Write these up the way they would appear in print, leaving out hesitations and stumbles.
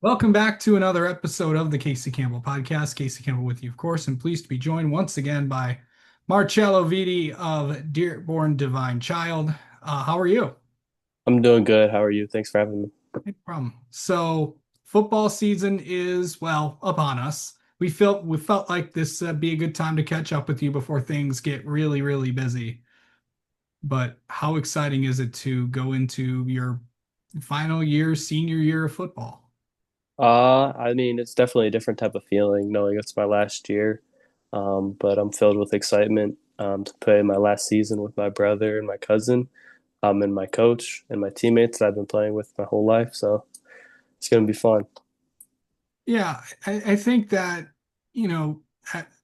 Welcome back to another episode of the Casey Campbell podcast. Casey Campbell with you, of course, and pleased to be joined once again by Marcello Vitti of Dearborn Divine Child. How are you? I'm doing good. How are you? Thanks for having me. No problem. So, football season is upon us. We felt like this be a good time to catch up with you before things get really, really busy. But how exciting is it to go into your final year, senior year of football? I mean, it's definitely a different type of feeling knowing it's my last year. But I'm filled with excitement to play my last season with my brother and my cousin, and my coach and my teammates that I've been playing with my whole life. So it's gonna be fun. Yeah, I think that, you know,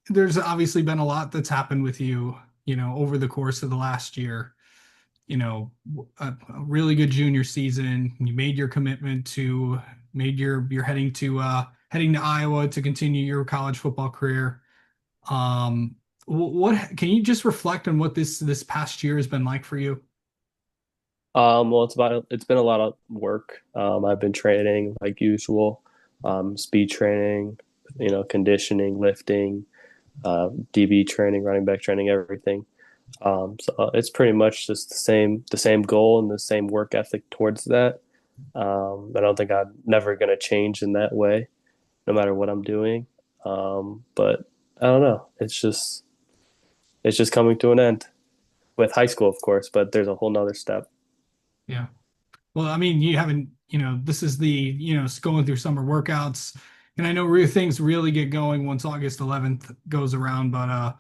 there's obviously been a lot that's happened with you, over the course of the last year. A really good junior season. You made your commitment to made your you're heading to Iowa to continue your college football career. What can you just reflect on what this past year has been like for you? Well, it's been a lot of work. I've been training like usual, speed training, conditioning, lifting, DB training, running back training, everything. So it's pretty much just the same goal and the same work ethic towards that. I don't think I'm never going to change in that way, no matter what I'm doing. But I don't know. It's just coming to an end with high school, of course. But there's a whole nother step. Yeah. Well, I mean, you haven't, this is going through summer workouts. And I know things really get going once August 11th goes around, but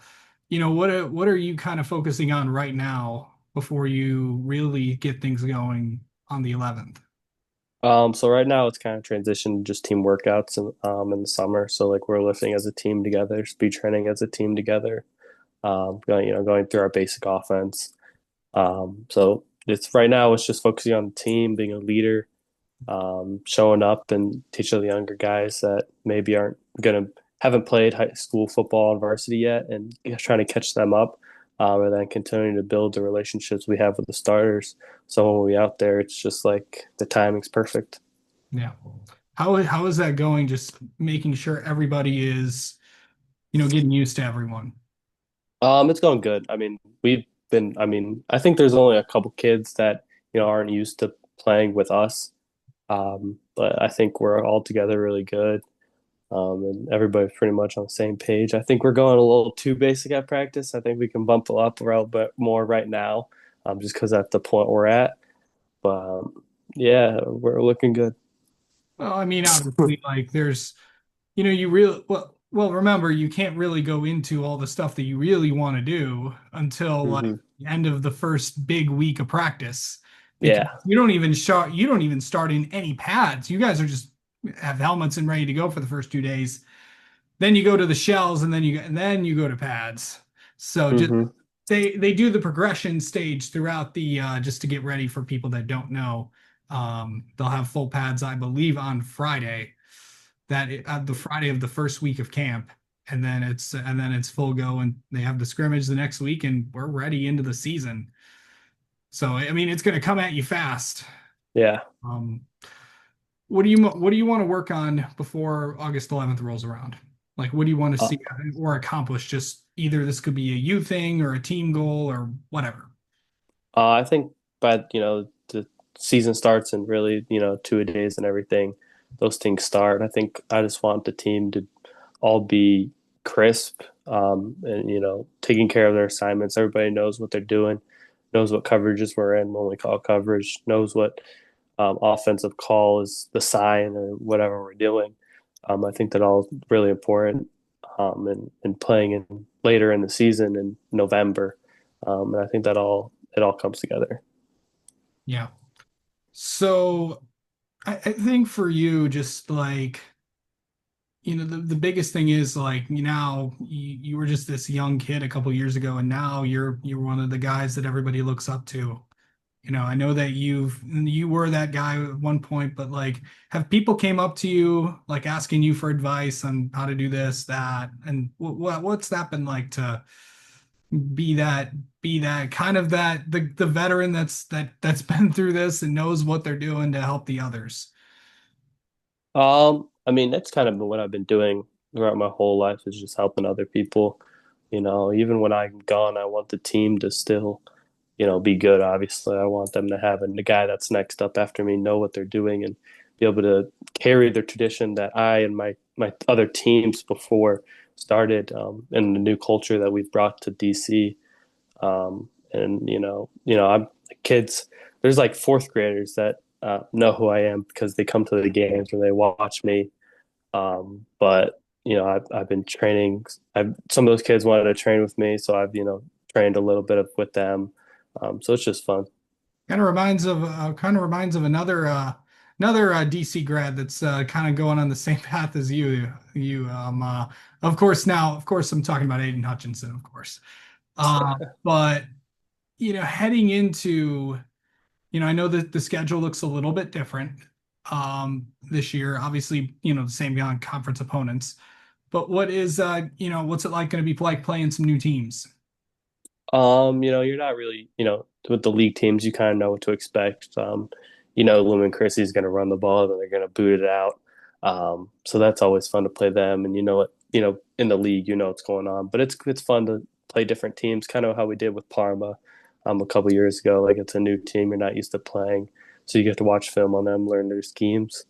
what are you kind of focusing on right now before you really get things going on the 11th? So right now it's kind of transitioned to just team workouts in the summer. So like we're lifting as a team together, speed training as a team together, going through our basic offense. So it's right now it's just focusing on the team, being a leader, showing up and teaching the younger guys that maybe haven't played high school football and varsity yet, and trying to catch them up, and then continuing to build the relationships we have with the starters. So when we out there, it's just like the timing's perfect. Yeah. How is that going? Just making sure everybody is, getting used to everyone. It's going good. I mean, I think there's only a couple kids that aren't used to playing with us, but I think we're all together really good. And everybody's pretty much on the same page. I think we're going a little too basic at practice. I think we can bump it up a little bit more right now, just because at the point we're at. But yeah, we're looking good. Well, I mean, obviously, like there's you really remember you can't really go into all the stuff that you really want to do until like Hmm. the end of the first big week of practice because Yeah. you don't even start in any pads. You guys are just have helmets and ready to go for the first 2 days. Then you go to the shells and then you go to pads. So just Hmm. they do the progression stage throughout the just to get ready for people that don't know. They'll have full pads, I believe, on Friday the Friday of the first week of camp, and then it's full go, and they have the scrimmage the next week, and we're ready into the season. So I mean, it's going to come at you fast. Yeah. Um, what do you want to work on before August 11th rolls around? Like, what do you want to Uh, see or accomplish? Just either this could be a you thing or a team goal or whatever. I think by the season starts and really 2 days and everything, those things start. I think I just want the team to all be crisp, and taking care of their assignments. Everybody knows what they're doing, knows what coverages we're in when we call coverage, knows what offensive call is the sign or whatever we're doing. I think that all is really important, and playing in later in the season in November. And I think that all it all comes together. Yeah. So I think for you, just like the biggest thing is like you were just this young kid a couple years ago, and now you're one of the guys that everybody looks up to. I know that you were that guy at one point, but like, have people came up to you like asking you for advice on how to do this, that, and what's that been like to be that be that kind of that the veteran that's been through this and knows what they're doing to help the others? I mean, that's kind of what I've been doing throughout my whole life is just helping other people. Even when I'm gone, I want the team to still, be good. Obviously, I want them to have the guy that's next up after me know what they're doing and be able to carry the tradition that I and my other teams before started, and the new culture that we've brought to DC. And I'm kids. There's like fourth graders that know who I am because they come to the games and they watch me. But I've been training. Some of those kids wanted to train with me, so I've trained a little bit with them. So it's just fun. Kind of reminds of another DC grad that's kind of going on the same path as of course I'm talking about Aiden Hutchinson, of course. But heading into, I know that the schedule looks a little bit different this year. Obviously, the same conference opponents. But what's it like going to be like playing some new teams? You're not really, with the league teams, you kind of know what to expect. Lumen Chrissie's going to run the ball, and they're going to boot it out. So that's always fun to play them. And you know what, in the league, what's going on. But it's fun to play different teams, kind of how we did with Parma, a couple years ago. Like it's a new team you're not used to playing, so you get to watch film on them, learn their schemes,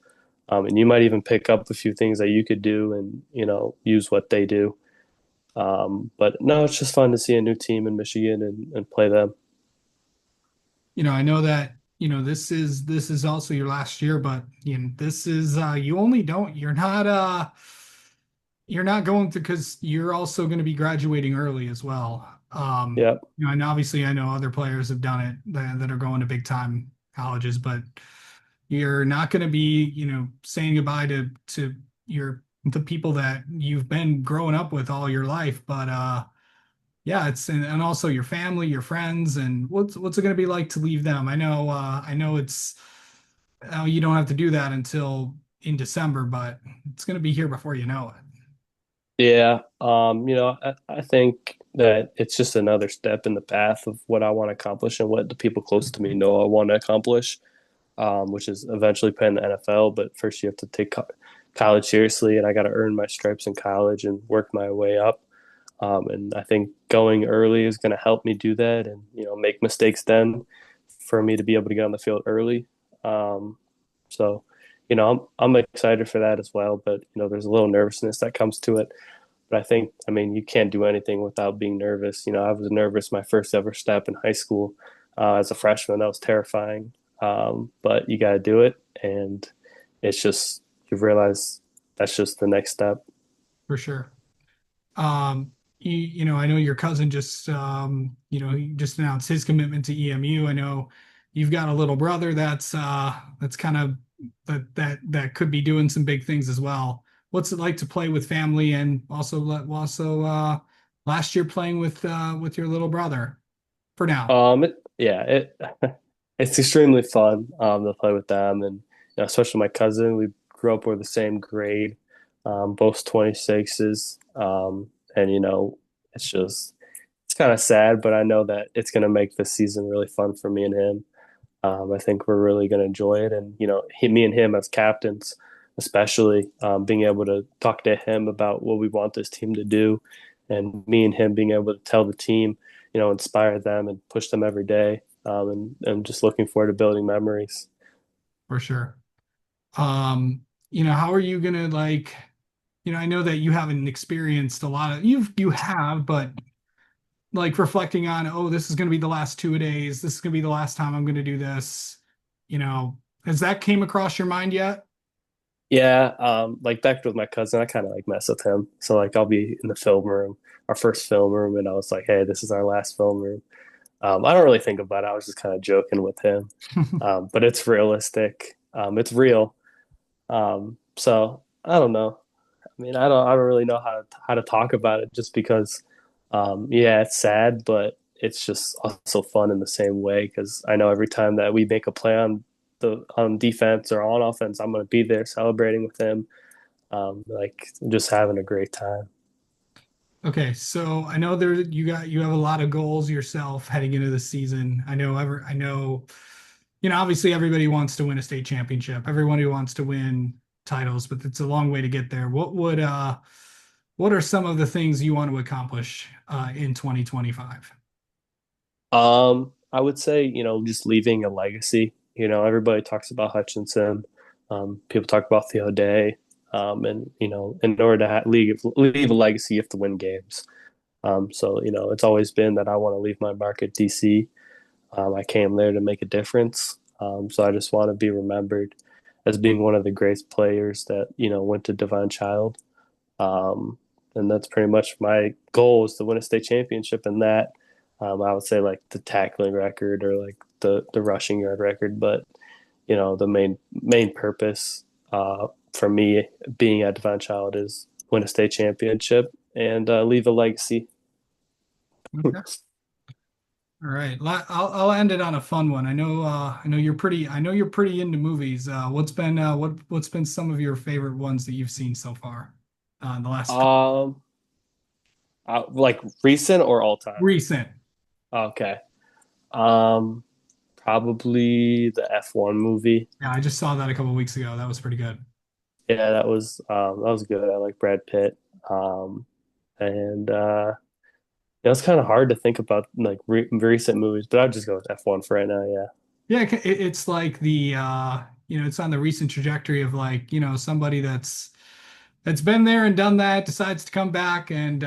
and you might even pick up a few things that you could do, and use what they do. But no, it's just fun to see a new team in Michigan and play them. I know that, this is also your last year, but this is you only don't you're not going to because you're also going to be graduating early as well. Yep. And obviously I know other players have done it that are going to big time colleges, but you're not going to be, saying goodbye to the people that you've been growing up with all your life. But yeah, and also your family, your friends, and what's it going to be like to leave them? I know it's you don't have to do that until in December, but it's going to be here before you know it. Yeah. I think that it's just another step in the path of what I want to accomplish and what the people close to me know I want to accomplish, which is eventually play in the NFL. But first, you have to take college seriously, and I got to earn my stripes in college and work my way up. And I think going early is going to help me do that and, make mistakes then for me to be able to get on the field early. So, I'm excited for that as well, but, there's a little nervousness that comes to it. But I mean, you can't do anything without being nervous. I was nervous my first ever step in high school as a freshman. That was terrifying. But you got to do it. And it's just, you realize that's just the next step. For sure. I know your cousin just, he just announced his commitment to EMU. I know you've got a little brother that's kind of that could be doing some big things as well. What's it like to play with family and also last year playing with your little brother for now? Yeah, it's extremely fun to play with them, and especially my cousin. We grew up with the same grade, both 26s, and it's kind of sad, but I know that it's going to make this season really fun for me and him. I think we're really going to enjoy it, and me and him as captains, especially being able to talk to him about what we want this team to do, and me and him being able to tell the team, inspire them and push them every day, and just looking forward to building memories. For sure. How are you gonna like, I know that you haven't experienced a lot of you have, but like reflecting on, oh, this is gonna be the last 2 days, this is gonna be the last time I'm gonna do this, you know, has that came across your mind yet? Yeah, like back with my cousin, I kind of like mess with him. So like I'll be in the film room, our first film room, and I was like, "Hey, this is our last film room." I don't really think about it. I was just kind of joking with him, but it's realistic. It's real. So I don't know. I mean, I don't really know how to talk about it just because, yeah, it's sad, but it's just also fun in the same way because I know every time that we make a play on defense or on offense, I'm going to be there celebrating with him, like just having a great time. Okay, so I know you have a lot of goals yourself heading into the season. I know, obviously everybody wants to win a state championship. Everybody wants to win, titles, but it's a long way to get there. What are some of the things you want to accomplish in 2025? I would say, just leaving a legacy. Everybody talks about Hutchinson. People talk about Theo Day. And, in order to leave a legacy, you have to win games. So, it's always been that I want to leave my mark at DC. I came there to make a difference. So I just want to be remembered as being one of the great players that, went to Divine Child. Um, and that's pretty much my goal is to win a state championship. And that I would say like the tackling record or like the rushing yard record, but the main purpose for me being at Divine Child is win a state championship and leave a legacy. Okay. All right. I'll end it on a fun one. I know you're pretty into movies. What's been some of your favorite ones that you've seen so far? In the last couple Um, like recent or all time? recent. Okay. Um, Probably the F1 movie. Yeah, I just saw that a couple weeks ago. That was pretty good. Yeah, that was good. I like Brad Pitt. Um, and it's kind of hard to think about like recent movies, but I'd just go with F1 for right now. Yeah. Yeah, it's like it's on the recent trajectory of like, somebody that's been there and done that, decides to come back and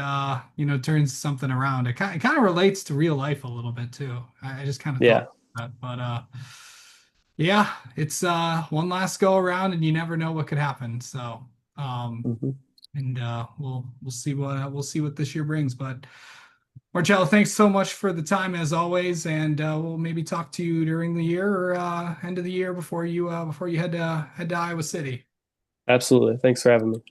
turns something around. It kind of relates to real life a little bit too. I just kind of thought Yeah. that, but yeah, it's one last go around and you never know what could happen. So, Hmm. and we'll see what this year brings, but Marcello, thanks so much for the time as always, and we'll maybe talk to you during the year or end of the year before you head to Iowa City. Absolutely. Thanks for having me.